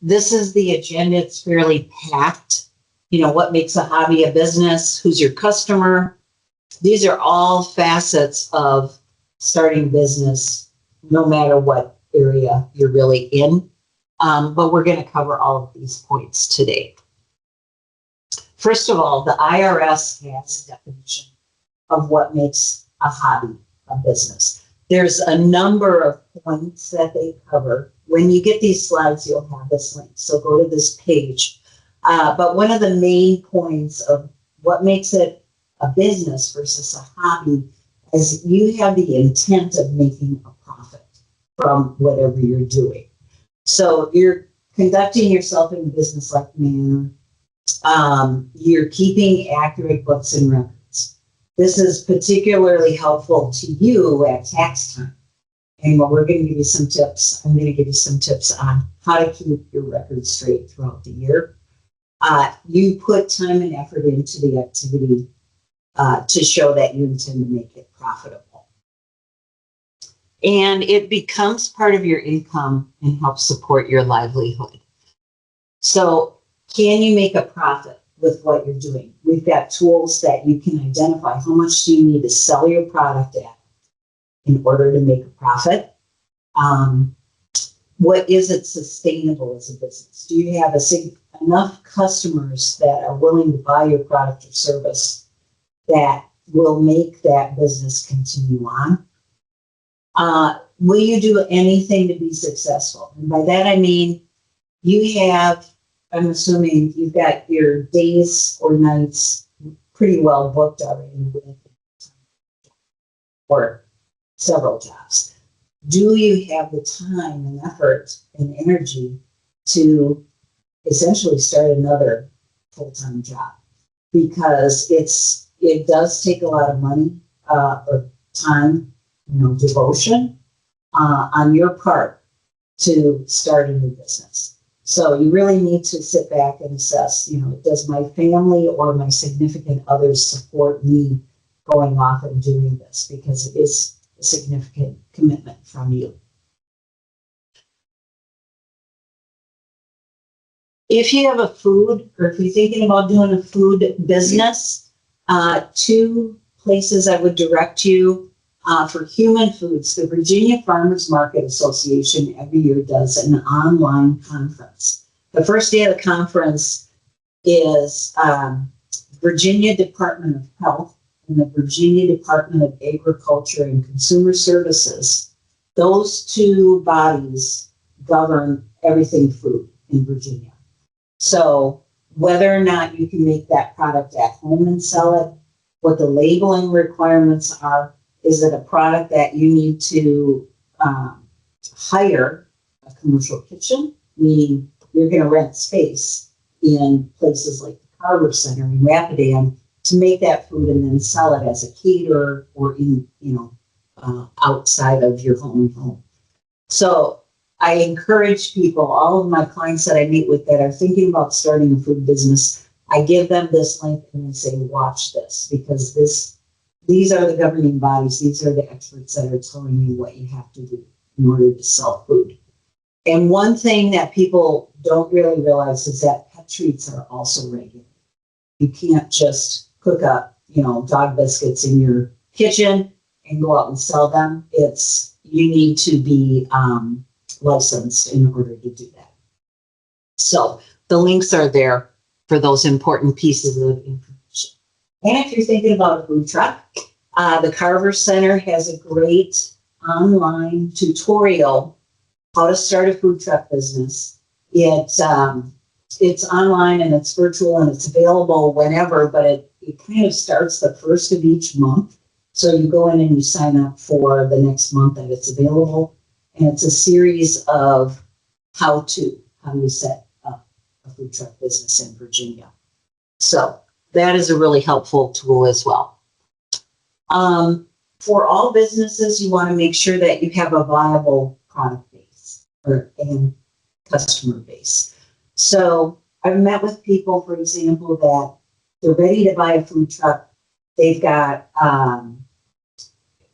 This is the agenda. It's fairly packed. You know, what makes a hobby a business? Who's your customer? These are all facets of starting business, no matter what area you're really in. But we're going to cover all of these points today. First of all, the IRS has a definition of what makes a hobby a business. There's a number of points that they cover. When you get these slides, you'll have this link. So go to this page. But one of the main points of what makes it a business versus a hobby is you have the intent of making a profit from whatever you're doing. So you're conducting yourself in a business-like manner. You're keeping accurate books and records. This is particularly helpful to you at tax time. And we're going to give you some tips. I'm going to give you some tips on how to keep your records straight throughout the year. You put time and effort into the activity to show that you intend to make it profitable. And it becomes part of your income and helps support your livelihood. So can you make a profit with what you're doing? We've got tools that you can identify how much do you need to sell your product at in order to make a profit. What is it sustainable as a business? Do you have enough customers that are willing to buy your product or service that will make that business continue on? Will you do anything to be successful? And by that I mean you have, I'm assuming you've got your days or nights pretty well booked already with or several jobs. Do you have the time and effort and energy to essentially start another full-time job? Because it does take a lot of money or time, devotion on your part to start a new business. So you really need to sit back and assess, does my family or my significant others support me going off and doing this? Because it is a significant commitment from you. If you have a food, or if you're thinking about doing a food business, two places I would direct you for human foods. The Virginia Farmers Market Association every year does an online conference. The first day of the conference is Virginia Department of Health and the Virginia Department of Agriculture and Consumer Services. Those two bodies govern everything food in Virginia. So whether or not you can make that product at home and sell it, what the labeling requirements are, is it a product that you need to hire a commercial kitchen, meaning you're going to rent space in places like the Culpeper Center in Rapidan to make that food and then sell it as a caterer or in, outside of your home. So I encourage people, all of my clients that I meet with that are thinking about starting a food business, I give them this link and I say, watch this, because these are the governing bodies. These are the experts that are telling you what you have to do in order to sell food. And one thing that people don't really realize is that pet treats are also regulated. You can't just cook up, dog biscuits in your kitchen and go out and sell them. You need to be licensed in order to do that. So the links are there for those important pieces of information. And if you're thinking about a food truck, the Culpeper Center has a great online tutorial how to start a food truck business. It's online and it's virtual and it's available whenever, but it kind of starts the first of each month. So you go in and you sign up for the next month that it's available. And it's a series of how you set up a food truck business in Virginia. So that is a really helpful tool as well. For all businesses, you want to make sure that you have a viable product base and customer base. So I've met with people, for example, that they're ready to buy a food truck. They've got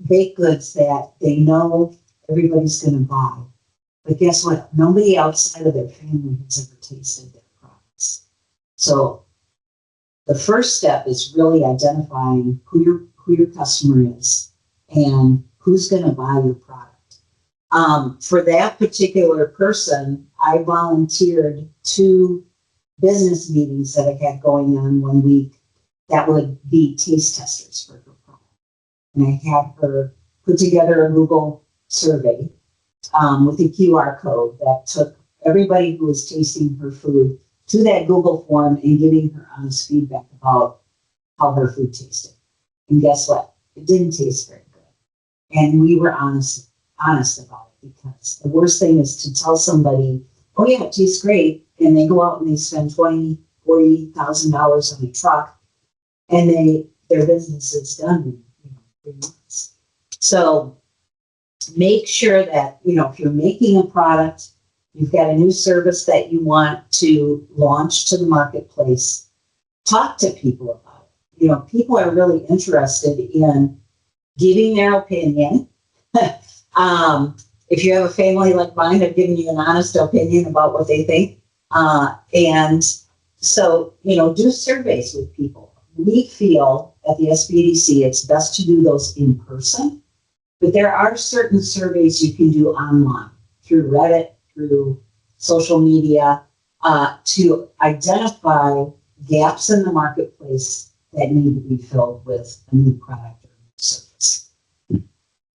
baked goods that they know everybody's going to buy. But guess what? Nobody outside of their family has ever tasted their products. So the first step is really identifying who your customer is and who's going to buy your product. For that particular person, I volunteered 2 business meetings that I had going on one week that would be taste testers for her product. And I had her put together a Google survey with a QR code that took everybody who was tasting her food to that Google form and giving her honest feedback about how her food tasted. And guess what? It didn't taste very good. And we were honest about it, because the worst thing is to tell somebody, oh yeah, it tastes great, and they go out and they spend $20,000, $40,000 on a truck, and their business is done in 3 months. So make sure that, if you're making a product, you've got a new service that you want to launch to the marketplace, talk to people about it. People are really interested in giving their opinion. If you have a family like mine, I've given you an honest opinion about what they think. And so, do surveys with people. We feel at the SBDC it's best to do those in person, but there are certain surveys you can do online through Reddit, through social media, to identify gaps in the marketplace that need to be filled with a new product or a new service.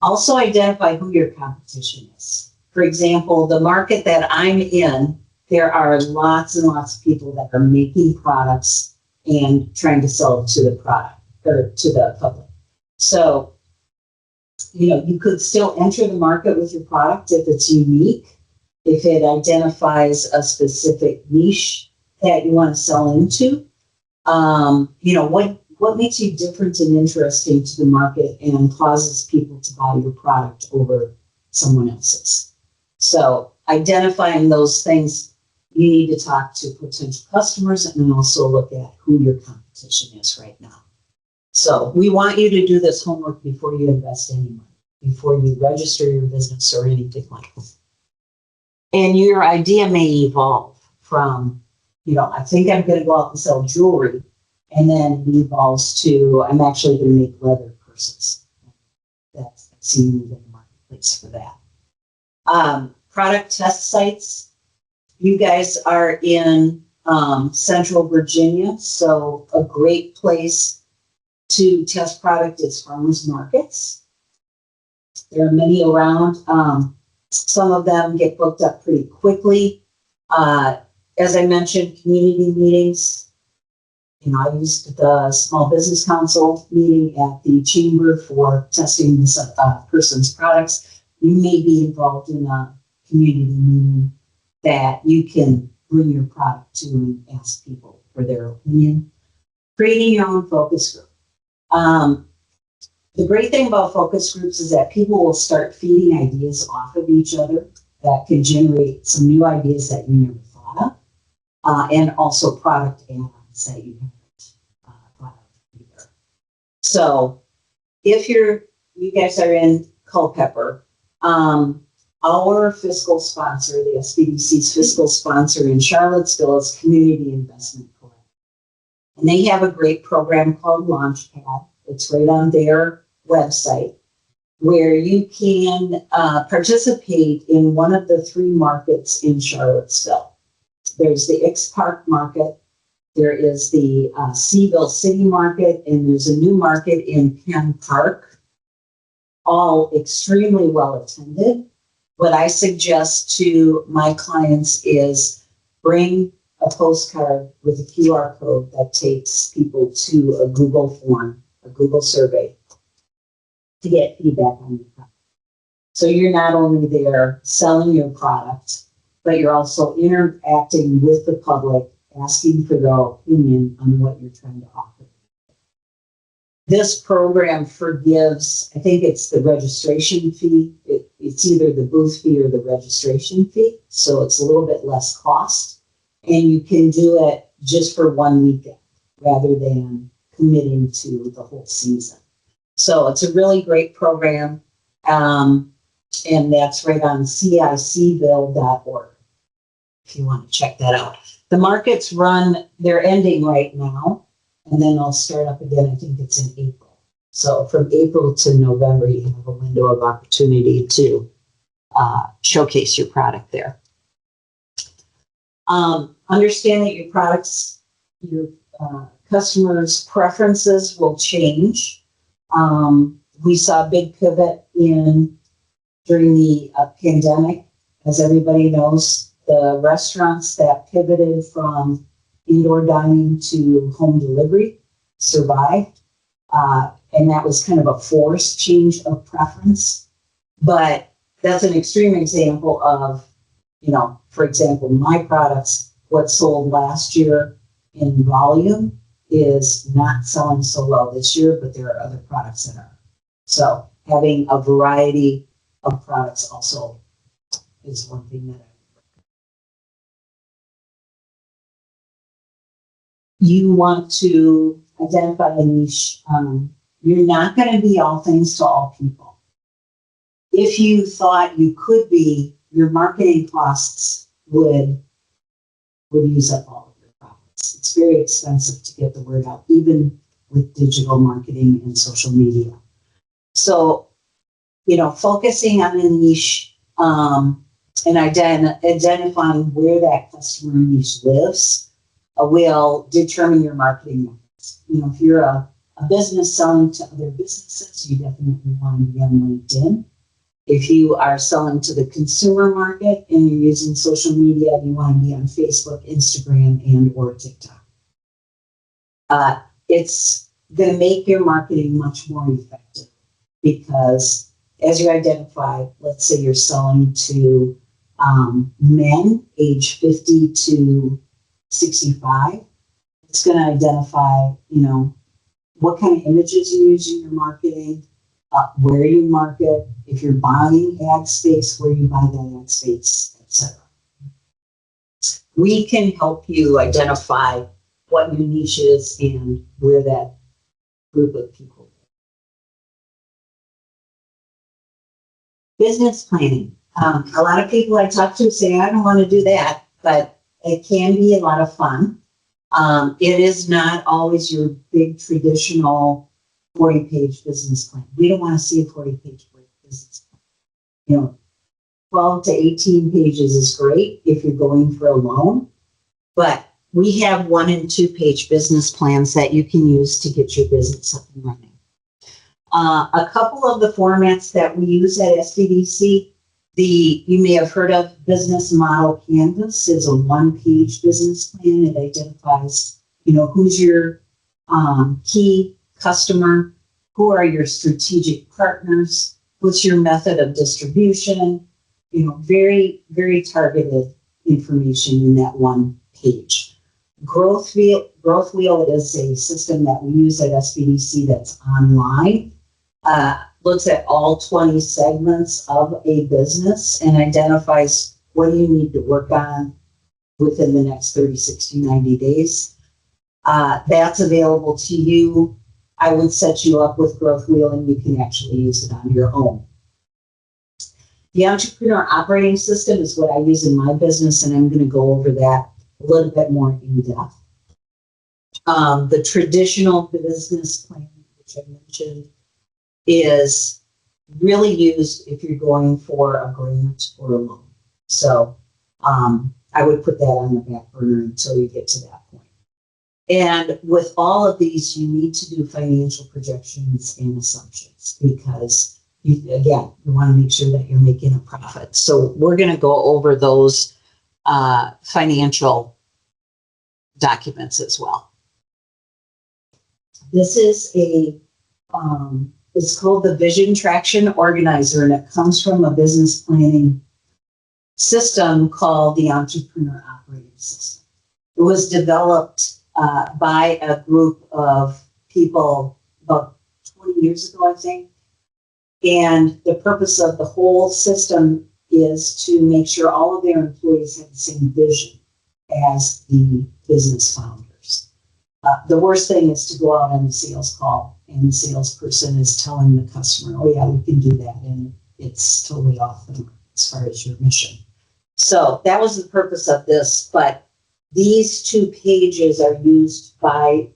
Also identify who your competition is. For example, the market that I'm in, there are lots and lots of people that are making products and trying to sell it to the product or to the public. So, you could still enter the market with your product if it's unique, if it identifies a specific niche that you want to sell into. What makes you different and interesting to the market and causes people to buy your product over someone else's. So identifying those things, you need to talk to potential customers and then also look at who your competition is right now. So we want you to do this homework before you invest any money, before you register your business or anything like that. And your idea may evolve from, I think I'm going to go out and sell jewelry, and then it evolves to, I'm actually going to make leather purses. That's seen in the marketplace for that. Product test sites. You guys are in Central Virginia, so a great place to test product is farmers markets. There are many around. Some of them get booked up pretty quickly. As I mentioned, community meetings. I used the Small Business Council meeting at the chamber for testing this person's products. You may be involved in a community meeting that you can bring your product to and ask people for their opinion. Creating your own focus group. The great thing about focus groups is that people will start feeding ideas off of each other that can generate some new ideas that you never thought of, and also product add-ons that you haven't thought of either. So if you guys are in Culpeper, our fiscal sponsor, the SBDC's fiscal sponsor in Charlottesville, is Community Investment Collective. And they have a great program called Launchpad. It's right on their website, where you can participate in one of the 3 markets in Charlottesville. There's the X Park Market, there is the Seaville City Market, and there's a new market in Penn Park, all extremely well attended. What I suggest to my clients is bring a postcard with a QR code that takes people to a Google form, a Google survey, to get feedback on your product. So you're not only there selling your product, but you're also interacting with the public, asking for their opinion on what you're trying to offer. This program forgives, I think it's the registration fee. It's either the booth fee or the registration fee. So it's a little bit less cost. And you can do it just for 1 weekend rather than committing to the whole season. So it's a really great program. And that's right on cicbill.org if you want to check that out. The markets run, they're ending right now, and then they'll start up again. I think it's in April. So from April to November, you have a window of opportunity to showcase your product there. Understand that your products, your customers' preferences will change. We saw a big pivot during the pandemic. As everybody knows, the restaurants that pivoted from indoor dining to home delivery survived. And that was kind of a forced change of preference. But that's an extreme example of, for example, my products, what sold last year in volume is not selling so well this year, but there are other products that are. So having a variety of products also is one thing that I would recommend. You want to identify a niche. You're not going to be all things to all people. If you thought you could be, your marketing costs would use up all of your profits. It's very expensive to get the word out, even with digital marketing and social media. So, focusing on a niche and identifying where that customer niche lives will determine your marketing methods. If you're a business selling to other businesses, you definitely want to be on LinkedIn. If you are selling to the consumer market and you're using social media, you want to be on Facebook, Instagram, and or TikTok. It's going to make your marketing much more effective because as you identify, let's say you're selling to men age 50 to 65, it's going to identify, what kind of images you use in your marketing, where you market, if you're buying ad space, where you buy that ad space, etc. We can help you identify what your niche is and where that group of people live. Business planning. A lot of people I talk to say, I don't want to do that, but it can be a lot of fun. It is not always your big traditional 40-page business plan. We don't want to see a 40-page business plan. 12 to 18 pages is great if you're going for a loan, but we have 1 and 2 page business plans that you can use to get your business up and running. A couple of the formats that we use at SBDC, you may have heard of Business Model Canvas is a 1-page business plan. It identifies, who's your key customer, who are your strategic partners, what's your method of distribution, very, very targeted information in that 1 page. Growth Wheel is a system that we use at SBDC that's online. Looks at all 20 segments of a business and identifies what you need to work on within the next 30, 60, 90 days. That's available to you. I would set you up with Growth Wheel and you can actually use it on your own. The Entrepreneur Operating System is what I use in my business, and I'm going to go over that a little bit more in depth. The traditional business plan, which I mentioned, is really used if you're going for a grant or a loan. So I would put that on the back burner until you get to that point. And with all of these, you need to do financial projections and assumptions because, you want to make sure that you're making a profit. So we're going to go over those financial documents as well. This is it's called the Vision Traction Organizer, and it comes from a business planning system called the Entrepreneur Operating System. It was developed by a group of people about 20 years ago, I think. And the purpose of the whole system is to make sure all of their employees have the same vision as the business founders. The worst thing is to go out on a sales call and the salesperson is telling the customer, oh yeah, we can do that. And it's totally off the mark as far as your mission. So that was the purpose of this, but these 2 pages are used by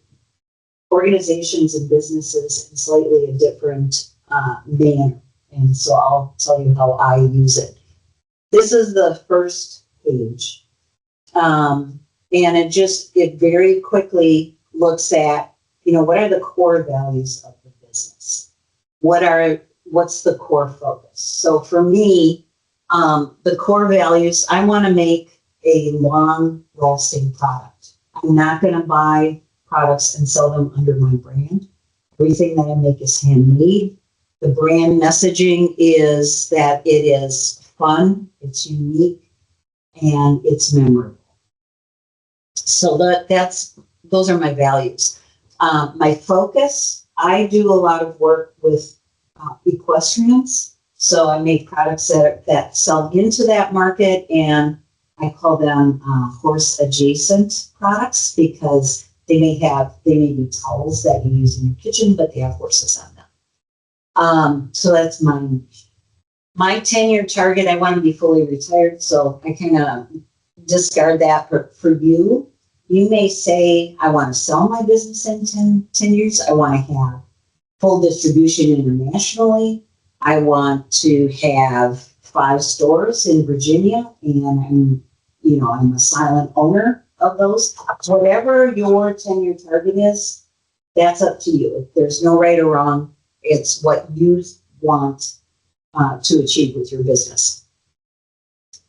organizations and businesses in slightly a different manner. And so I'll tell you how I use it. This is the first page. And it very quickly looks at, what are the core values of the business? What's the core focus? So for me, the core values, I want to make a long lasting product. I'm not going to buy products and sell them under my brand. Everything that I make is handmade. The brand messaging is that it is fun, it's unique, and it's memorable. So those are my values. My focus, I do a lot of work with equestrians. So I make products that sell into that market, and I call them horse adjacent products because they may be towels that you use in your kitchen, but they have horses on them. So that's my 10-year target. I want to be fully retired, so I kind of discard that. But for you, you may say, I want to sell my business in 10 years. I want to have full distribution internationally. I want to have 5 stores in Virginia, and I'm a silent owner of those. Whatever your 10-year target is, that's up to you. There's no right or wrong. It's what you want to achieve with your business.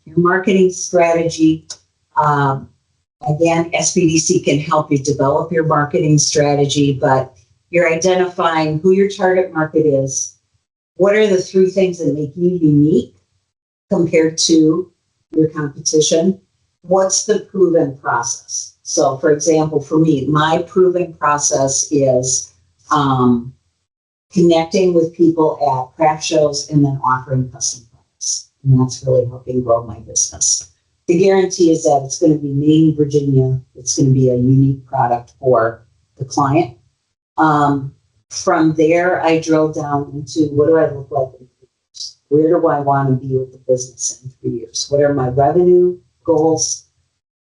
Your marketing strategy, again, SBDC can help you develop your marketing strategy, but you're identifying who your target market is. What are the 3 things that make you unique compared to your competition? What's the proven process? So, for example, for me, my proven process is connecting with people at craft shows and then offering custom products. And that's really helping grow my business. The guarantee is that it's going to be made in Virginia. It's going to be a unique product for the client. From there, I drill down into what do I look like in 3 years? Where do I want to be with the business in 3 years? What are my revenue goals,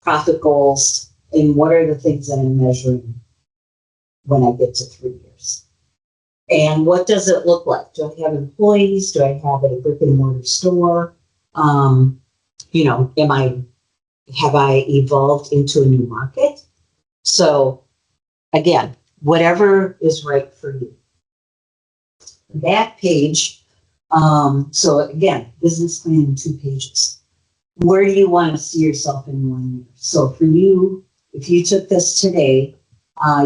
profit goals, and what are the things that I'm measuring when I get to 3 years? And what does it look like? Do I have employees? Do I have a brick and mortar store? Have I evolved into a new market? So again, whatever is right for you. That page, so again, business plan in 2 pages. Where do you want to see yourself in 1 year? So for you, if you took this today,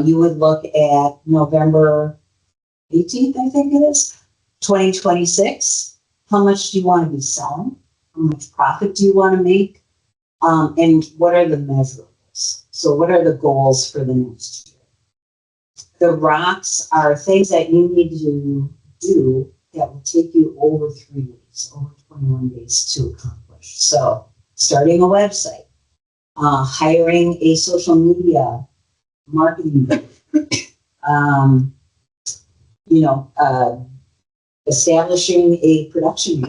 you would look at November 18th, I think it is, 2026. How much do you want to be selling? How much profit do you want to make? And what are the measurables? So what are the goals for the next year? The rocks are things that you need to do that will take you over 3 weeks, over 21 days to accomplish. So starting a website, hiring a social media marketing group, establishing a production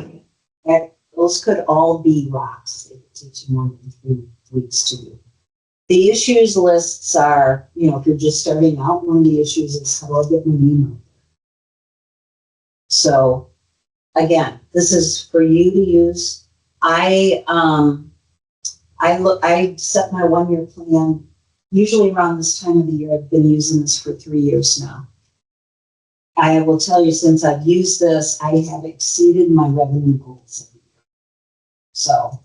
area. Those could all be rocks. It takes you more than 3 weeks to do. The issues lists are, if you're just starting out, one of the issues is how do I get my name out there? So again, this is for you to use. I set my 1 year plan usually around this time of the year. I've been using this for 3 years now. I will tell you, since I've used this, I have exceeded my revenue goals every year. So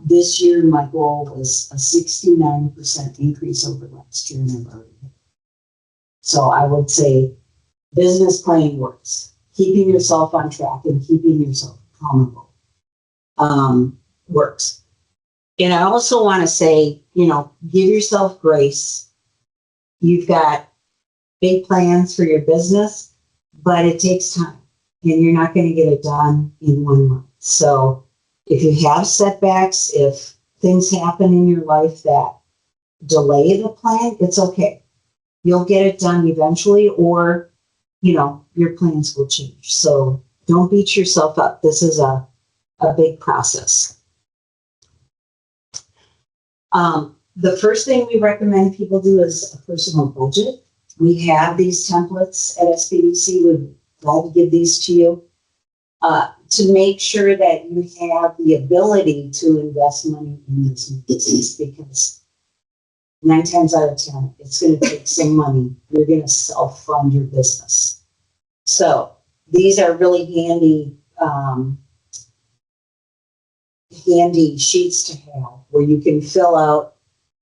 this year, my goal was a 69% increase over last year, and I've already hit it. So I would say business planning works. Keeping yourself on track and keeping yourself accountable works. And I also want to say, give yourself grace. You've got big plans for your business, but it takes time, and you're not going to get it done in 1 month. So if you have setbacks, if things happen in your life that delay the plan, it's okay. You'll get it done eventually, or, your plans will change. So don't beat yourself up. This is a big process. The first thing we recommend people do is a personal budget. We have these templates at SBDC. We'd love to give these to you to make sure that you have the ability to invest money in this new business, because 9 times out of 10, it's going to take some money. You're going to self-fund your business. So these are really handy sheets to have where you can fill out,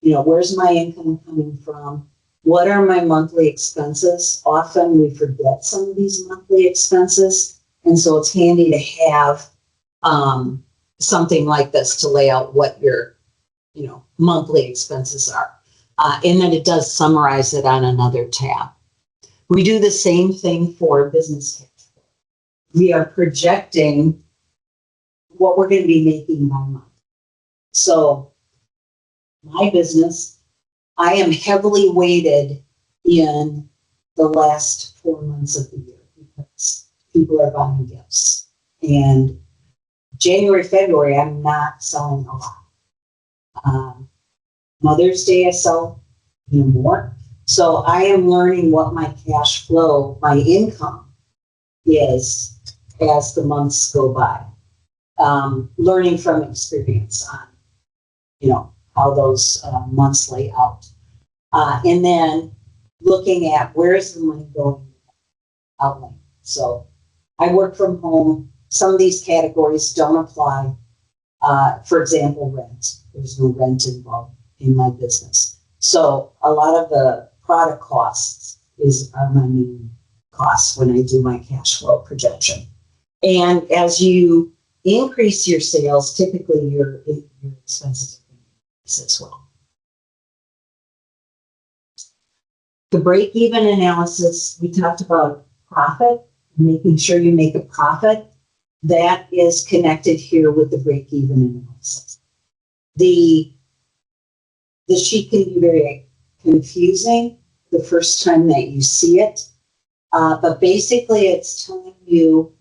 where's my income coming from? What are my monthly expenses? Often we forget some of these monthly expenses. And so it's handy to have something like this to lay out what your, monthly expenses are. And then it does summarize it on another tab. We do the same thing for business cash flow. We are projecting what we're going to be making by month. So my business, I am heavily weighted in the last 4 months of the year because people are buying gifts. And January, February, I'm not selling a lot. Mother's Day, I sell more. So I am learning what my cash flow, my income is as the months go by. Learning from experience on, how those months lay out. And then looking at where is the money going outlay. So I work from home. Some of these categories don't apply. For example, rent. There's no rent involved in my business. So a lot of the product costs are my main costs when I do my cash flow projection. And as you increase your sales, typically your expenses are going to increase as well. The break-even analysis, we talked about profit, making sure you make a profit. That is connected here with the break-even analysis. The sheet can be very confusing the first time that you see it, but basically it's telling you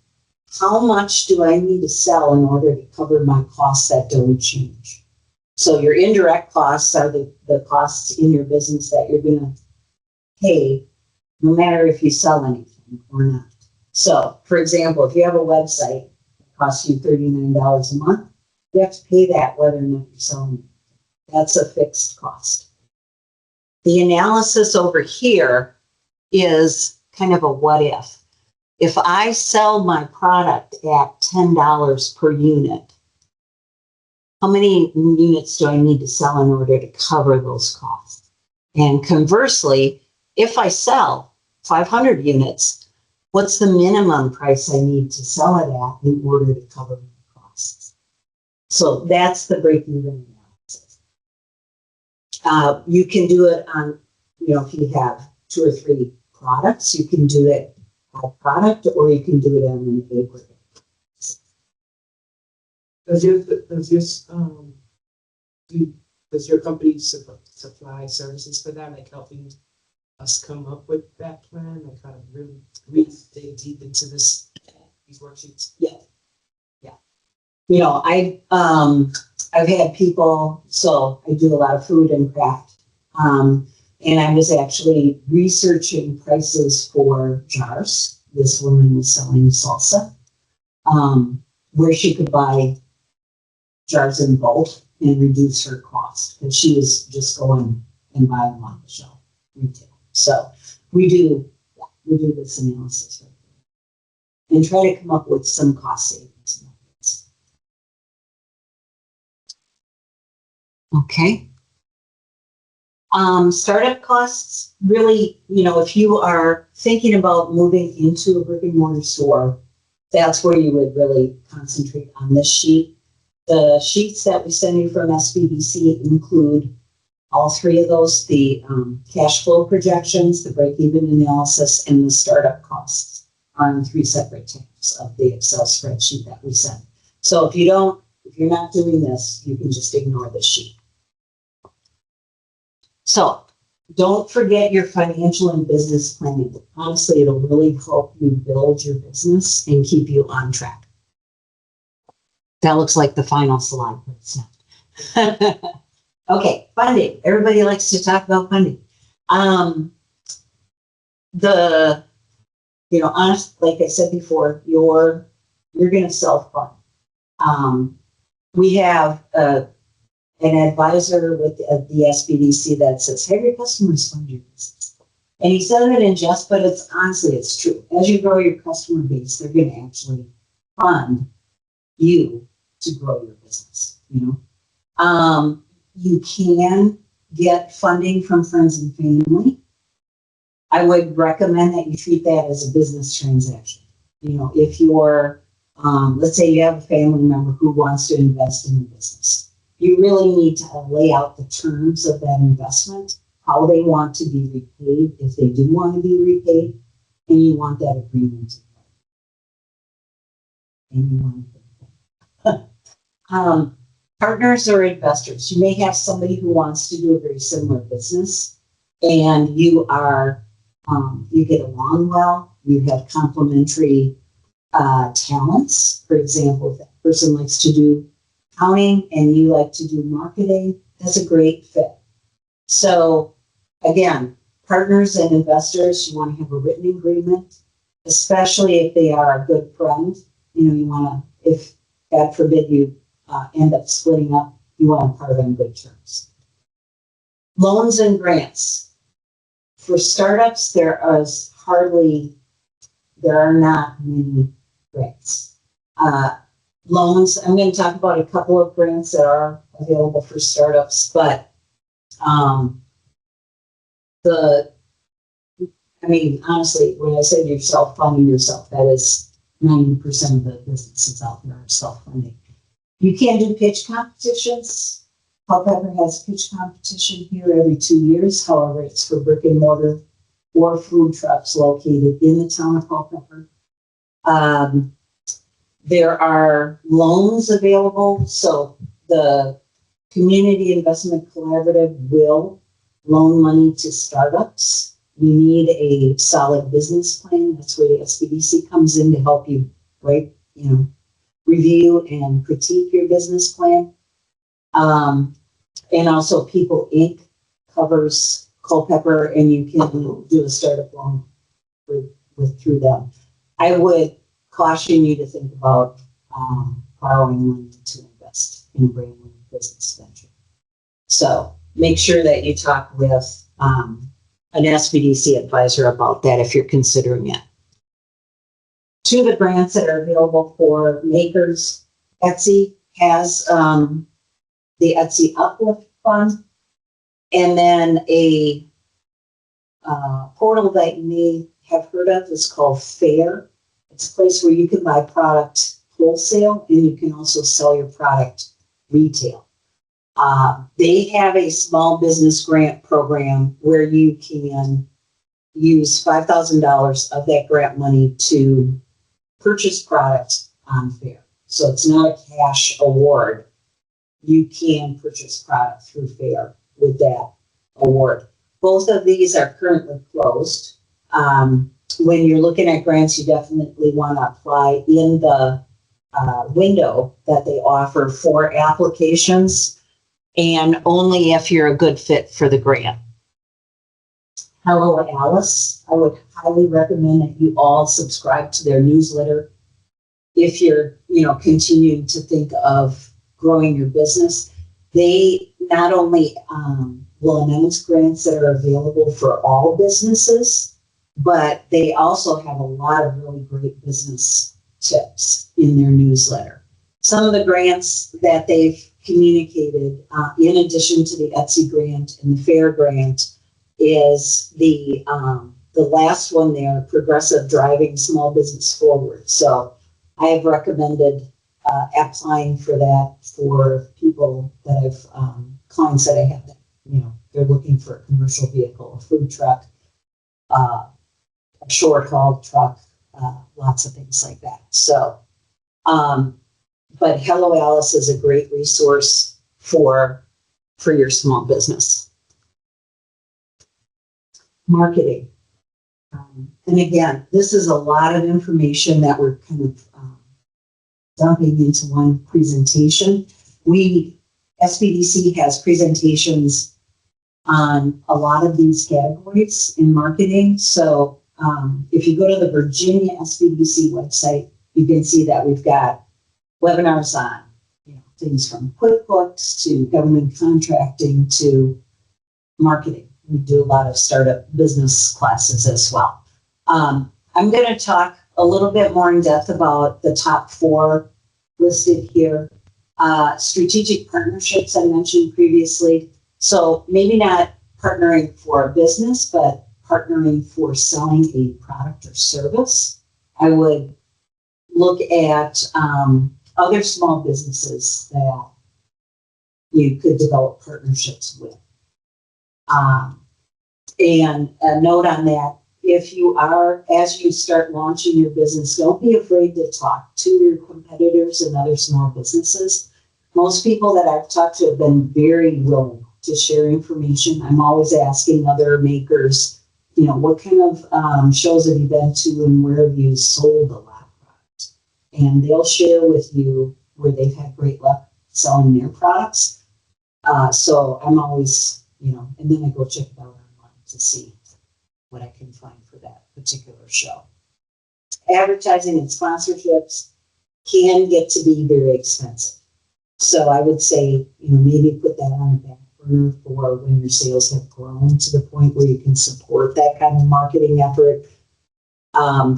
how much do I need to sell in order to cover my costs that don't change. So your indirect costs are the costs in your business that you're going to pay no matter if you sell anything or not. So, for example, if you have a website that costs you $39 a month, you have to pay that whether or not you're selling it. That's a fixed cost. The analysis over here is kind of a what if. If I sell my product at $10 per unit, how many units do I need to sell in order to cover those costs? And conversely, if I sell 500 units, what's the minimum price I need to sell it at in order to cover my costs? So that's the break-even analysis. You can do it on, if you have 2 or 3 products, you can do it by product, or you can do it on an aggregate. Does your company supply services for that, like helping us come up with that plan, like kind of really dig deep into these worksheets? Yeah. I've had people, so I do a lot of food and craft. And I was actually researching prices for jars. This woman was selling salsa, where she could buy jars in bulk and reduce her cost. And she was just going and buying them on the shelf retail. So we do this analysis right there and try to come up with some cost savings methods. Okay. Startup costs, really, if you are thinking about moving into a brick and mortar store, that's where you would really concentrate on this sheet. The sheets that we send you from SBDC include all 3 of those, the cash flow projections, the break-even analysis, and the startup costs are in 3 separate tabs of the Excel spreadsheet that we send. So if you're not doing this, you can just ignore this sheet. So Don't forget your financial and business planning. Honestly, it'll really help you build your business and keep you on track. That looks like the final slide, but it's not. Okay, funding. Everybody likes to talk about funding. Honest, like I said before, you're going to self-fund. We have an advisor with the SBDC that says, have your customers fund your business. And he said it in jest, but it's true. As you grow your customer base, they're going to actually fund you to grow your business. You can get funding from friends and family. I would recommend that you treat that as a business transaction. If you're, let's say you have a family member who wants to invest in the business, you really need to lay out the terms of that investment, how they want to be repaid, if they do want to be repaid, and you want that agreement. And you want to partners or investors. You may have somebody who wants to do a very similar business, and you get along well. You have complementary talents. For example, if that person likes to do accounting and you like to do marketing, that's a great fit. So again, partners and investors, you want to have a written agreement, especially if they are a good friend. You want to, if God forbid you end up splitting up, you want to part on good terms. Loans and grants. For startups, there are not many grants. Loans, I'm going to talk about a couple of grants that are available for startups, but honestly, when I say you're self-funding yourself, that is 90% of the businesses out there are self-funding. You can do pitch competitions. Culpeper has pitch competition here every 2 years. However, it's for brick and mortar or food trucks located in the town of Culpeper. There are loans available. So the Community Investment Collaborative will loan money to startups. You need a solid business plan. That's where the SBDC comes in to help you, right? Review and critique your business plan. And also People Inc. covers Culpeper, and you can do a startup loan through them. I would caution you to think about borrowing money to invest in a brand new business venture. So make sure that you talk with an SBDC advisor about that if you're considering it. Two of the grants that are available for makers, Etsy has the Etsy Uplift Fund, and then a portal that you may have heard of is called Fair. It's a place where you can buy product wholesale and you can also sell your product retail. They have a small business grant program where you can use $5,000 of that grant money to purchase product on Fair. So it's not a cash award. You can purchase product through Fair with that award. Both of these are currently closed. When you're looking at grants, you definitely want to apply in the window that they offer for applications, and only if you're a good fit for the grant. Hello Alice, I would highly recommend that you all subscribe to their newsletter if you're, continuing to think of growing your business. They not only will announce grants that are available for all businesses, but they also have a lot of really great business tips in their newsletter. Some of the grants that they've communicated, in addition to the Etsy grant and the Fair grant, is the last one there, Progressive Driving Small Business Forward. So I have recommended applying for that for people that have clients that I have that, they're looking for a commercial vehicle, a food truck, a short haul truck, lots of things like that. So, but Hello Alice is a great resource for your small business. marketing. And again, this is a lot of information that we're kind of dumping into one presentation. SBDC has presentations on a lot of these categories in marketing. So if you go to the Virginia SBDC website, you can see that we've got webinars on things from QuickBooks to government contracting to marketing. We do a lot of startup business classes as well. I'm going to talk a little bit more in depth about the top 4 listed here. Strategic partnerships I mentioned previously. So maybe not partnering for a business, but partnering for selling a product or service. I would look at other small businesses that you could develop partnerships with. And a note on that, if you are, as you start launching your business, don't be afraid to talk to your competitors and other small businesses. Most people that I've talked to have been very willing to share information. I'm always asking other makers, what kind of shows have you been to and where have you sold a lot of products? And they'll share with you where they've had great luck selling their products. So I'm always, and then I go check it out online to see what I can find for that particular show. Advertising and sponsorships can get to be very expensive. So I would say, maybe put that on the back burner for when your sales have grown to the point where you can support that kind of marketing effort.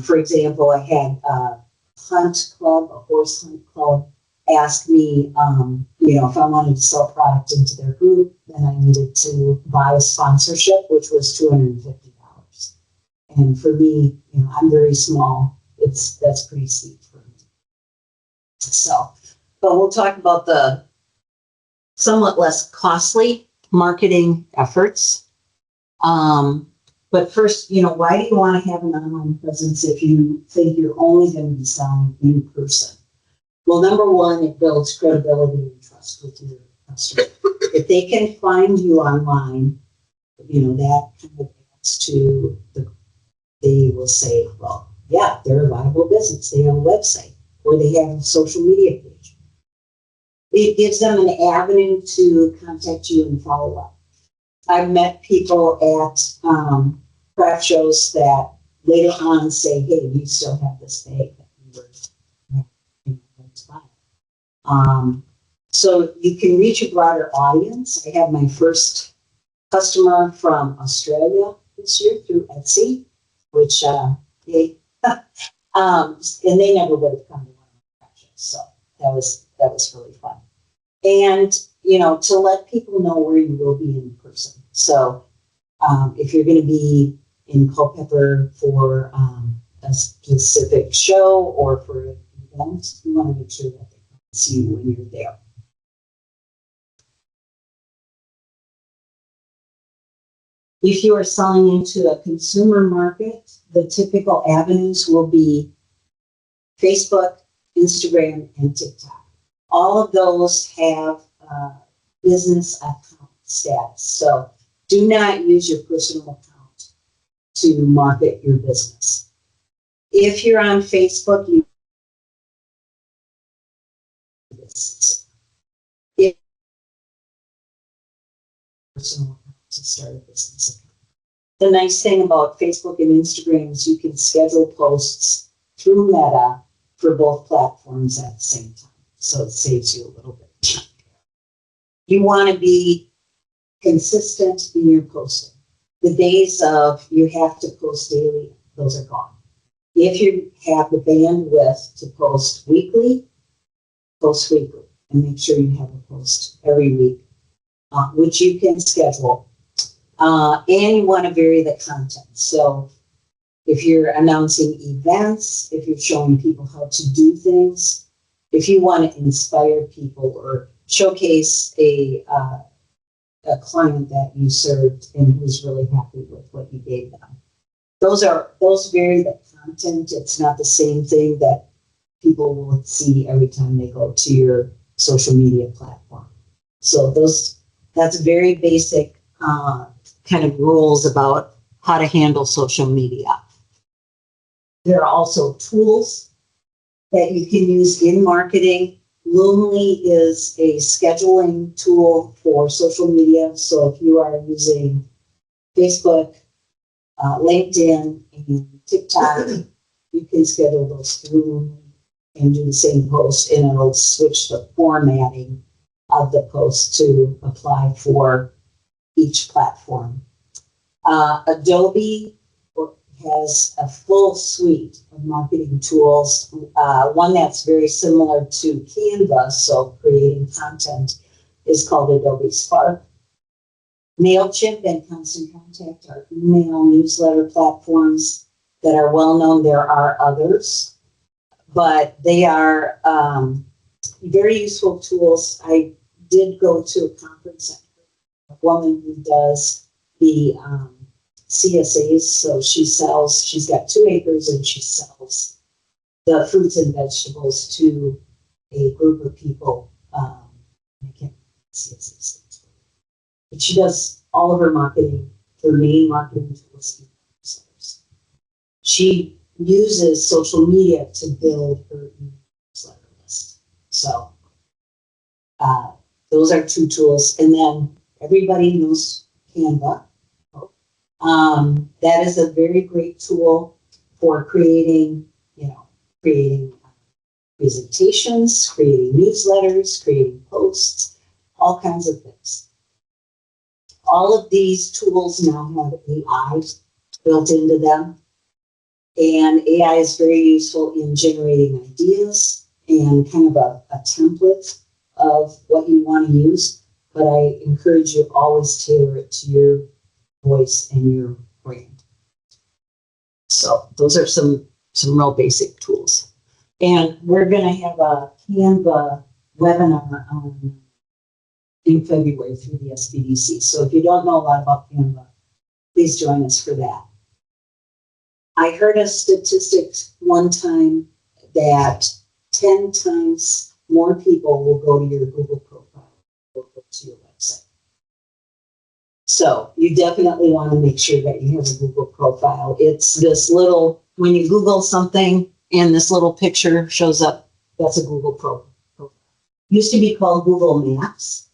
For example, I had a horse hunt club, ask me, if I wanted to sell product into their group, then I needed to buy a sponsorship, which was $250. And for me, I'm very small. That's pretty steep for me. So, but we'll talk about the somewhat less costly marketing efforts. But first, why do you want to have an online presence if you think you're only going to be selling in person? Well, number one, it builds credibility and trust with your customer. If they can find you online, that kind of adds to they will say, well, yeah, they're a viable business. They have a website or they have a social media page. It gives them an avenue to contact you and follow up. I've met people at craft shows that later on say, hey, you still have this bag that you were going to buy. So you can reach a broader audience. I had my first customer from Australia this year through Etsy, which and they never would have come to one of my craft shows. So that was really fun. And to let people know where you will be in person. So if you're going to be in Culpeper for a specific show or for an event, you want to make sure that they can see you when you're there. If you are selling into a consumer market, the typical avenues will be Facebook, Instagram, and TikTok. All of those have business account status. So do not use your personal account to market your business. If you're on Facebook, you if personal account to start a business account. The nice thing about Facebook and Instagram is you can schedule posts through Meta for both platforms at the same time. So it saves you a little bit of time. You want to be consistent in your posting. The days of you have to post daily, those are gone. If you have the bandwidth to post weekly, post weekly. And make sure you have a post every week, which you can schedule. And you want to vary the content. So if you're announcing events, if you're showing people how to do things, if you want to inspire people or showcase a client that you served and who's really happy with what you gave them. Those vary the content. It's not the same thing that people will see every time they go to your social media platform. So that's very basic kind of rules about how to handle social media. There are also tools that you can use in marketing. Loomly is a scheduling tool for social media. So if you are using Facebook, LinkedIn, and TikTok, you can schedule those through Loomly and do the same post, and it'll switch the formatting of the post to apply for each platform. Adobe has a full suite of marketing tools. One that's very similar to Canva, so creating content, is called Adobe Spark. MailChimp and Constant Contact are email newsletter platforms that are well known. There are others, but they are very useful tools. I did go to a conference, a woman who does the CSAs, so she's got 2 acres and she sells the fruits and vegetables to a group of people. I can't remember CSAs, but she does all of her marketing, her main marketing tools. She uses social media to build her newsletter list. So those are 2 tools. And then everybody knows Canva. That is a very great tool for creating presentations, creating newsletters, creating posts, all kinds of things. All of these tools now have AI built into them. And AI is very useful in generating ideas and kind of a template of what you want to use. But I encourage you always tailor it to your voice and your brand. So those are some real basic tools. And we're going to have a Canva webinar in February through the SBDC. So if you don't know a lot about Canva, please join us for that. I heard a statistic one time that 10 times more people will go to your Google profile or go to your website. So you definitely want to make sure that you have a Google profile. It's this little, when you Google something and this little picture shows up, that's a Google profile. Used to be called Google Maps.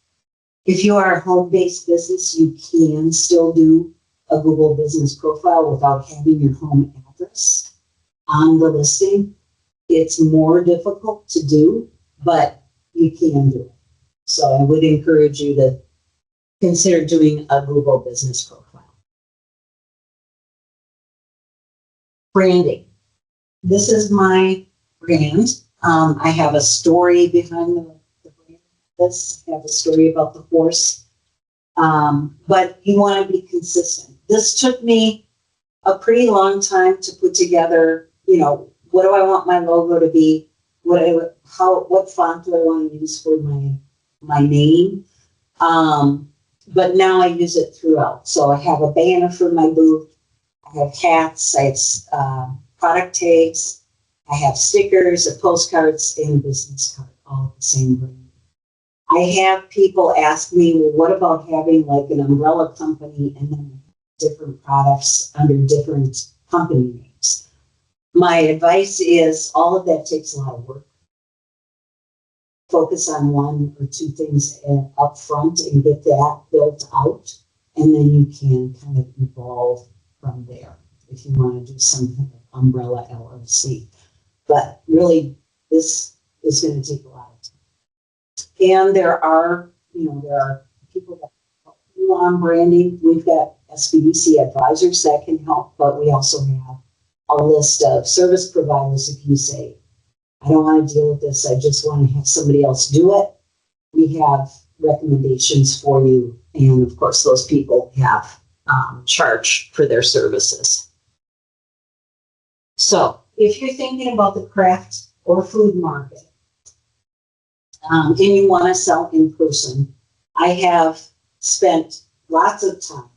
If you are a home-based business, you can still do a Google business profile without having your home address on the listing. It's more difficult to do, but you can do it. So I would encourage you to consider doing a Google business profile. Branding. This is my brand. I have a story behind the brand. I have a story about the horse. But you want to be consistent. This took me a pretty long time to put together, what do I want my logo to be? What font do I want to use for my name? But now I use it throughout. So I have a banner for my booth. I have hats. I have product tags. I have stickers, postcards, and a business card, all the same brand. I have people ask me, well, what about having like an umbrella company and then different products under different company names? My advice is all of that takes a lot of work. Focus on 1 or 2 things up front and get that built out. And then you can kind of evolve from there if you want to do some kind of umbrella LLC. But really, this is going to take a lot of time. And there are people that help you on branding. We've got SBDC advisors that can help, but we also have a list of service providers. If you say, I don't want to deal with this, I just want to have somebody else do it, we have recommendations for you. And of course, those people have charge for their services. So if you're thinking about the craft or food market, and you want to sell in person, I have spent lots of time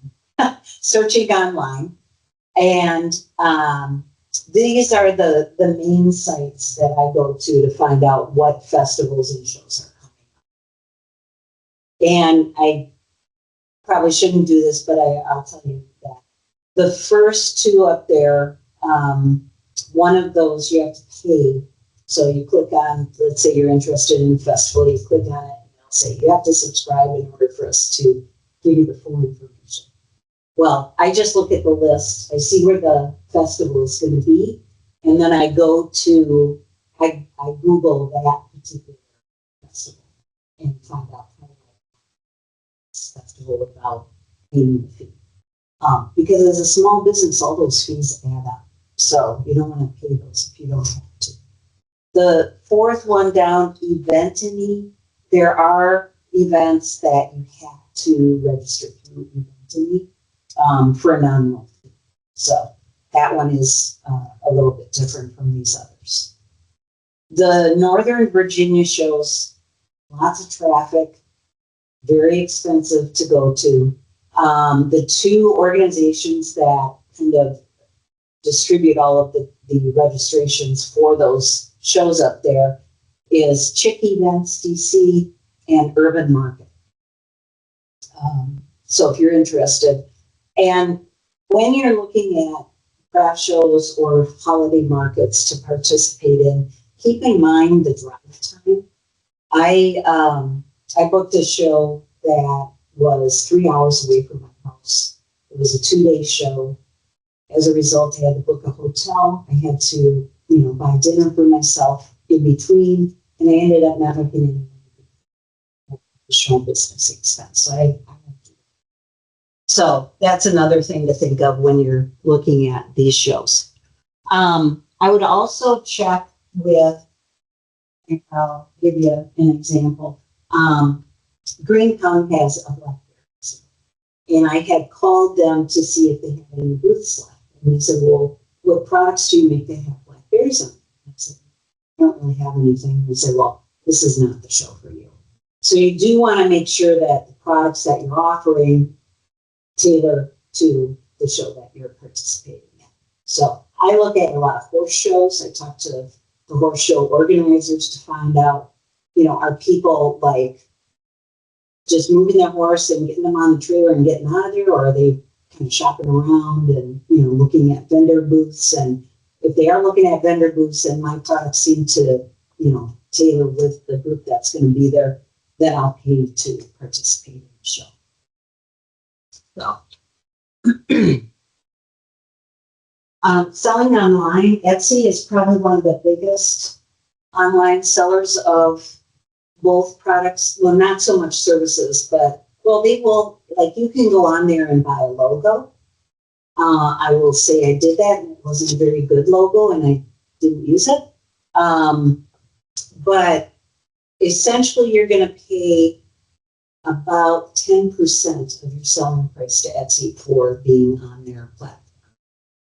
searching online, and these are the main sites that I go to find out what festivals and shows are coming up. And I probably shouldn't do this, but I'll tell you that The first two up there, one of those you have to pay. So you click on, let's say you're interested in a festival, you click on it, and it'll say you have to subscribe in order for us to give you the full information. Well, I just look at the list, I see where the festival is going to be, and then I go to, I Google that particular festival and find out how to this festival without paying the fee. Because as a small business, all those fees add up. So you don't want to pay those if you don't have to. The fourth one down, Eventini. There are events that you have to register through Eventini for a nominal fee. So that one is a little bit different from these others. The Northern Virginia shows lots of traffic, very expensive to go to. The two organizations that kind of distribute all of the registrations for those shows up there is Chick Events DC and Urban Market. So if you're interested, and when you're looking at craft shows or holiday markets to participate in, keep in mind the drive time. I booked a show that was 3 hours away from my house. It was a 2-day show. As a result, I had to book a hotel. I had to, buy dinner for myself in between, and I ended up not making any money. The show business expense. So I won't do that. So that's another thing to think of when you're looking at these shows. I would also check with, I'll give you an example. Greentown has a blackberry festival, and I had called them to see if they had any booths left. And they said, well, what products do you make that have blackberries on them? I said, I don't really have anything. And they said, well, this is not the show for you. So you do want to make sure that the products that you're offering tailor to the show that you're participating in. So I look at a lot of horse shows. I talk to the horse show organizers to find out, are people like just moving their horse and getting them on the trailer and getting out of there, or are they kind of shopping around and, looking at vendor booths? And if they are looking at vendor booths and my products seem to, tailor with the group that's going to be there, then I'll pay to participate in the show. So, selling online, Etsy is probably one of the biggest online sellers of both products. Well, not so much services, but they will, like, you can go on there and buy a logo. I will say I did that, and it wasn't a very good logo, and I didn't use it. But essentially, you're going to pay about 10% of your selling price to Etsy for being on their platform.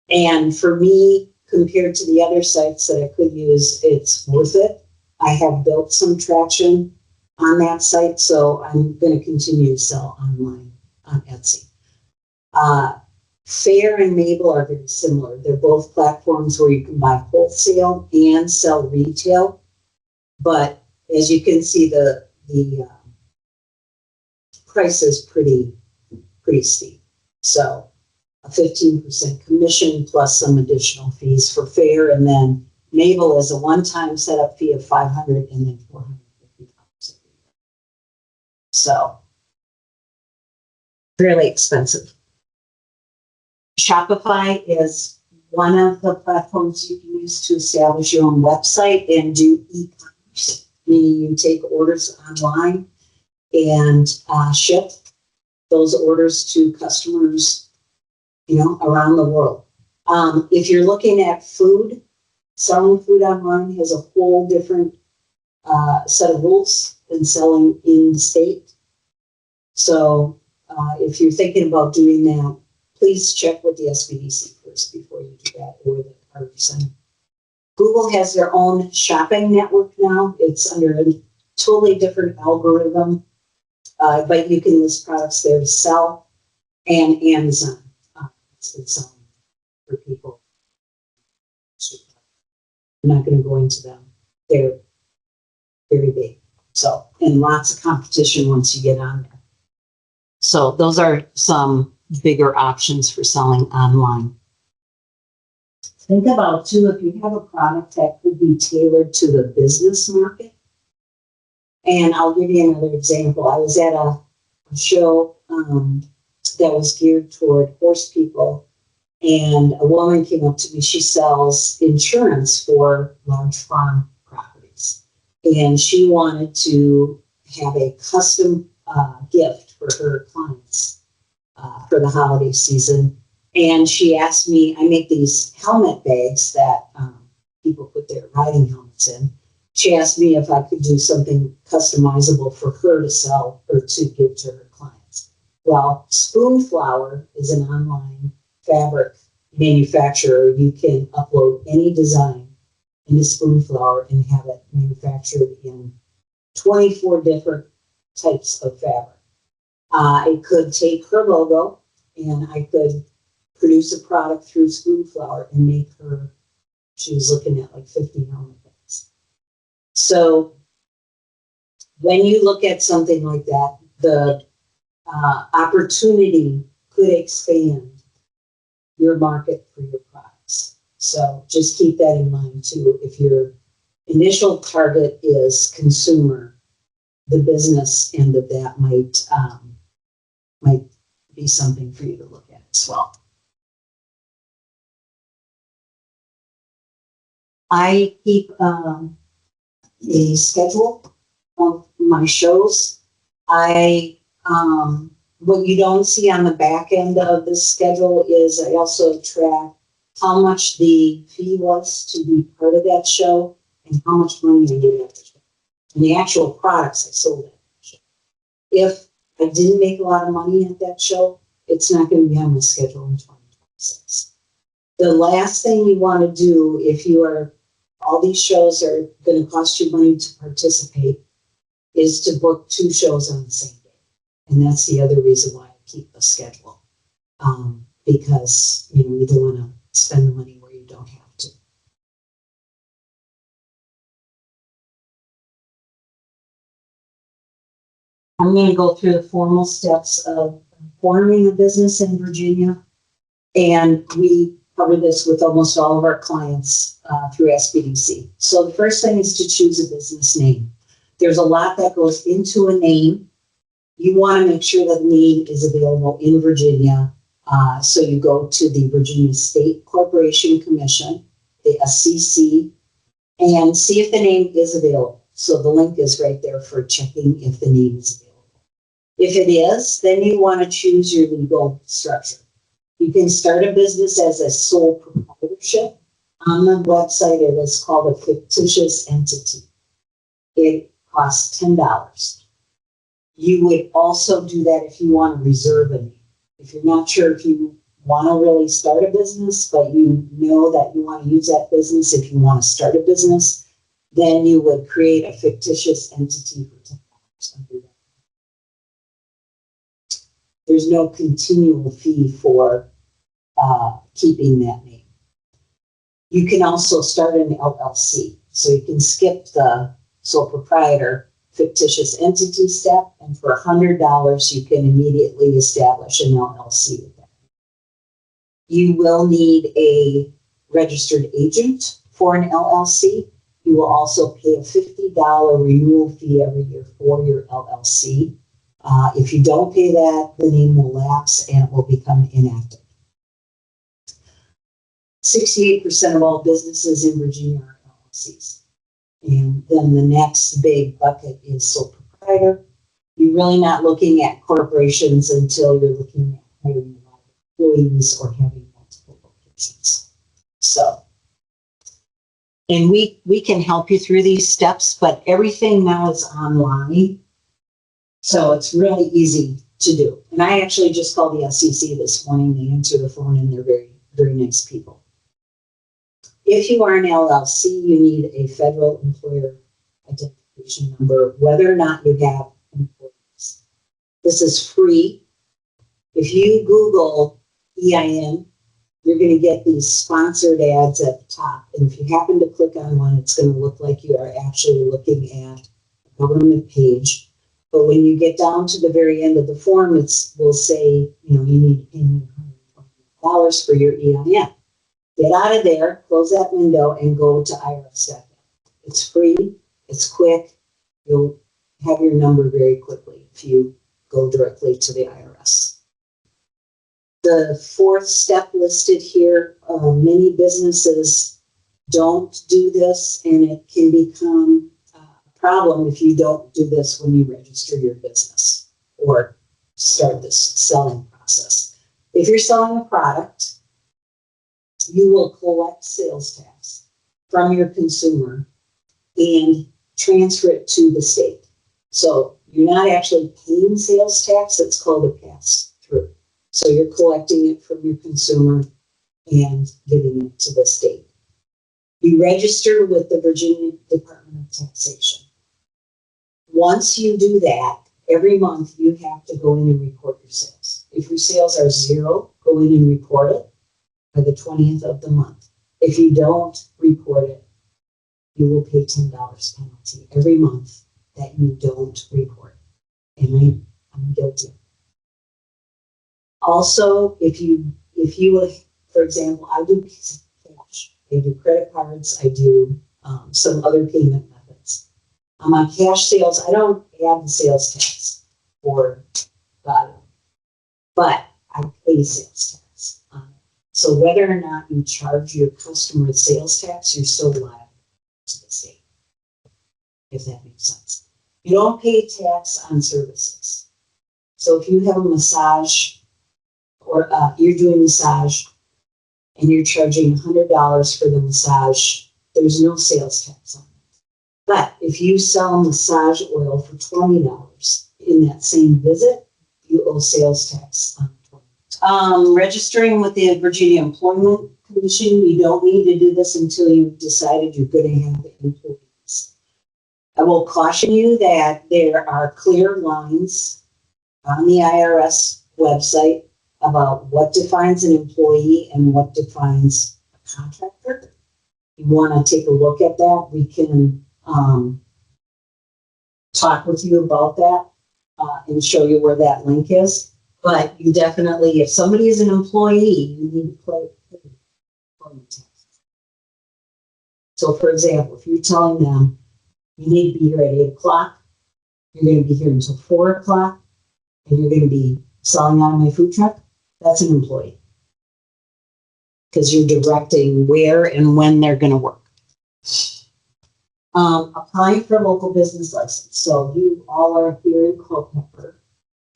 And for me, compared to the other sites that I could use, it's worth it. I have built some traction on that site, so I'm going to continue to sell online on Etsy. Fair and Mabel are very similar. They're both platforms where you can buy wholesale and sell retail. But as you can see, the price is pretty steep. So a 15% commission plus some additional fees for Fair, and then Mabel is a one-time setup fee of $500 and then $450 every year. So really expensive. Shopify is one of the platforms you can use to establish your own website and do e-commerce, meaning you take orders online and ship those orders to customers, around the world. If you're looking at food, selling food online has a whole different set of rules than selling in state. So if you're thinking about doing that, please check with the SBDC first before you do that, or the Carter Center. Google has their own shopping network now. It's under a totally different algorithm, but you can list products there to sell, and Amazon has been selling for people. I'm not going to go into them. They're very big. So, and lots of competition once you get on there. So those are some bigger options for selling online. Think about too, if you have a product that could be tailored to the business market. And I'll give you another example. I was at a show that was geared toward horse people, and a woman came up to me. She sells insurance for large farm properties, and she wanted to have a custom gift for her clients for the holiday season. And she asked me, I make these helmet bags that people put their riding helmets in. She asked me if I could do something customizable for her to sell or to give to her clients. Well, Spoon Flower is an online fabric manufacturer. You can upload any design into Spoon Flower and have it manufactured in 24 different types of fabric. I could take her logo and I could produce a product through Spoon Flower and make her, she was looking at like 50 helmet bags. So when you look at something like that, the opportunity could expand your market for your products. So just keep that in mind too. If your initial target is consumer, the business end of that might be something for you to look at as well. I keep a schedule of my shows. What you don't see on the back end of this schedule is I also track how much the fee was to be part of that show and how much money I made at the show. And the actual products I sold at that show. If I didn't make a lot of money at that show, it's not going to be on my schedule in 2026. The last thing you want to do if you are, all these shows are going to cost you money to participate, is to book 2 shows on the same day. And that's the other reason why I keep a schedule. Because you don't want to spend the money where you don't have to. I'm going to go through the formal steps of forming a business in Virginia. And we cover this with almost all of our clients through SBDC. So the first thing is to choose a business name. There's a lot that goes into a name. You want to make sure that the name is available in Virginia. So you go to the Virginia State Corporation Commission, the SCC, and see if the name is available. So the link is right there for checking if the name is available. If it is, then you want to choose your legal structure. You can start a business as a sole proprietorship. On the website, it is called a fictitious entity. It costs $10. You would also do that if you want to reserve a name. If you're not sure if you want to really start a business, but you know that you want to use that business if you want to start a business, then you would create a fictitious entity for $10 under that. There's no continual fee for keeping that name. You can also start an LLC. So you can skip the sole proprietor fictitious entity step, and for $100, you can immediately establish an LLC with that. You will need a registered agent for an LLC. You will also pay a $50 renewal fee every year for your LLC. If you don't pay that, the name will lapse and it will become inactive. 68% of all businesses in Virginia are LLCs. And then the next big bucket is sole proprietor. You're really not looking at corporations until you're looking at hiring a lot of employees or having multiple locations. So, and we can help you through these steps, but everything now is online. So it's really easy to do. And I actually just called the SEC this morning. They answer the phone and they're very, very nice people. If you are an LLC, you need a federal employer identification number, whether or not you have employees. This is free. If you Google EIN, you're going to get these sponsored ads at the top. And if you happen to click on one, it's going to look like you are actually looking at a government page. But when you get down to the very end of the form, will say, you need $120 for your EIN. Get out of there, close that window, and go to IRS.gov. It's free, it's quick. You'll have your number very quickly if you go directly to the IRS. The fourth step listed here, many businesses don't do this, and it can become a problem if you don't do this when you register your business or start this selling process. If you're selling a product, you will collect sales tax from your consumer and transfer it to the state. So you're not actually paying sales tax, it's called a pass-through. So you're collecting it from your consumer and giving it to the state. You register with the Virginia Department of Taxation. Once you do that, every month you have to go in and report your sales. If your sales are zero, go in and report it by the 20th of the month. If you don't report it, you will pay $10 penalty every month that you don't report. And I'm guilty. Also, if you, for example, I do cash, I do credit cards, I do some other payment methods. On my cash sales, I don't add the sales tax for that, but I pay sales tax on it. So whether or not you charge your customer sales tax, you're still liable to the state, if that makes sense. You don't pay tax on services. So if you have a massage or you're doing massage and you're charging $100 for the massage, there's no sales tax on it. But if you sell massage oil for $20 in that same visit, you owe sales tax on $20. Registering with the Virginia Employment Commission, you don't need to do this until you've decided you're going to have employees. I will caution you that there are clear lines on the IRS website about what defines an employee and what defines a contractor. You want to take a look at that. We can talk with you about that and show you where that link is. But you definitely, if somebody is an employee, you need to pay employment taxes. So for example, if you're telling them you need to be here at 8 o'clock, you're going to be here until 4 o'clock, and you're going to be selling out of my food truck, that's an employee. Because you're directing where and when they're going to work. Applying for a local business license. So you all are here in Culpeper.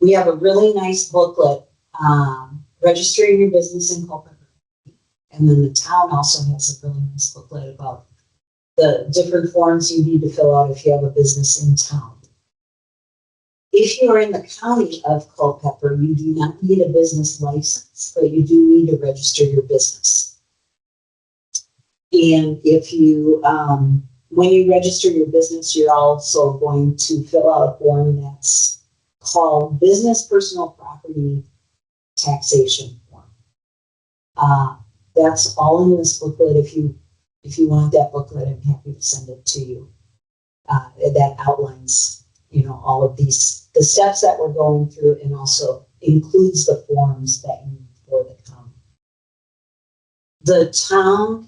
We have a really nice booklet, registering your business in Culpeper. And then the town also has a really nice booklet about the different forms you need to fill out if you have a business in town. If you are in the county of Culpeper, you do not need a business license, but you do need to register your business. And if you, when you register your business, you're also going to fill out a form that's called Business Personal Property Taxation Form. That's all in this booklet. If you want that booklet, I'm happy to send it to you. That outlines, all of the steps that we're going through, and also includes the forms that you need for the county. The town,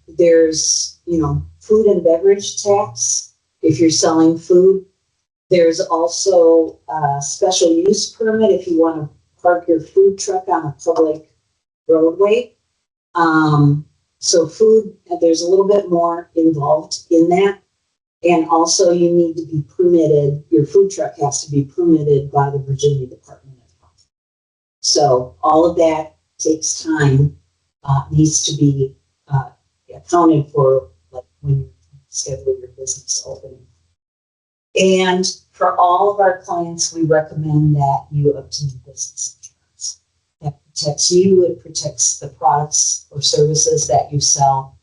there's, food and beverage tax if you're selling food. There's also a special use permit if you want to park your food truck on a public roadway. So food, there's a little bit more involved in that. And also you need to be permitted, your food truck has to be permitted by the Virginia Department of Health. So all of that takes time, needs to be accounted for, like when you schedule your business opening. And for all of our clients, we recommend that you obtain business insurance. That protects you, it protects the products or services that you sell.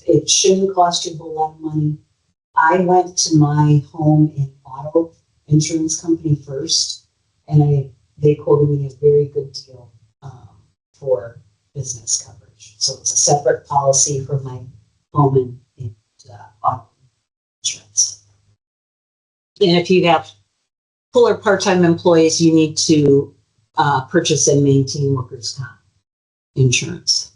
It shouldn't cost you a whole lot of money. I went to my home and auto insurance company first, and they quoted me a very good deal for business coverage. So it's a separate policy for my home and auto insurance. And if you have full or part-time employees, you need to purchase and maintain workers' comp insurance.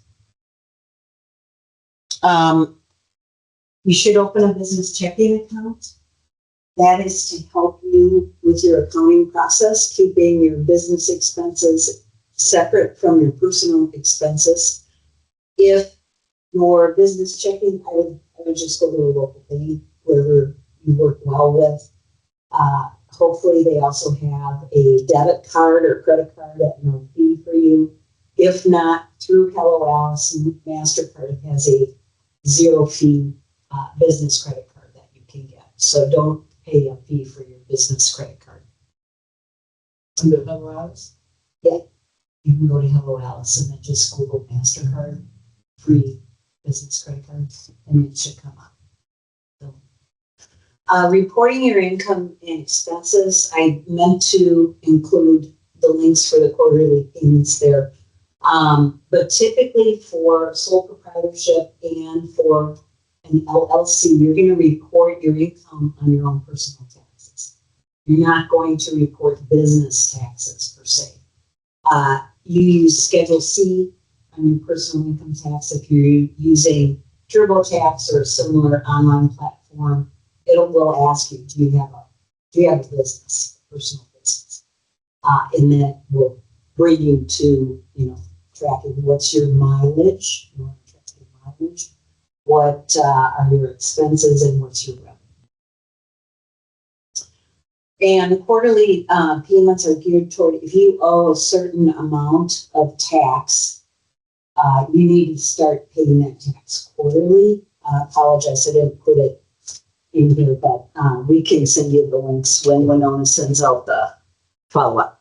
You should open a business checking account. That is to help you with your accounting process, keeping your business expenses separate from your personal expenses. If your business checking, I would just go to a local bank, whoever you work well with. Hopefully they also have a debit card or credit card at no fee for you. If not, through Hello Alice, MasterCard has a zero fee business credit card that you can get. So don't pay a fee for your business credit card. Under Hello Alice? Yeah, you can go to Hello Alice and then just Google MasterCard, free business credit cards, and it should come up. So, reporting your income and expenses, I meant to include the links for the quarterly payments there. But typically for sole proprietorship and for an LLC, you're going to report your income on your own personal taxes. You're not going to report business taxes per se. You use Schedule C on your personal income tax. If you're using TurboTax or a similar online platform, will ask you, do you have a business, personal business? And then will bring you to, tracking what's your mileage, you want to track your mileage, what are your expenses, and what's your revenue. And quarterly payments are geared toward, if you owe a certain amount of tax, you need to start paying that tax quarterly. I apologize, I didn't put it in here, but we can send you the links when Winona sends out the follow-up.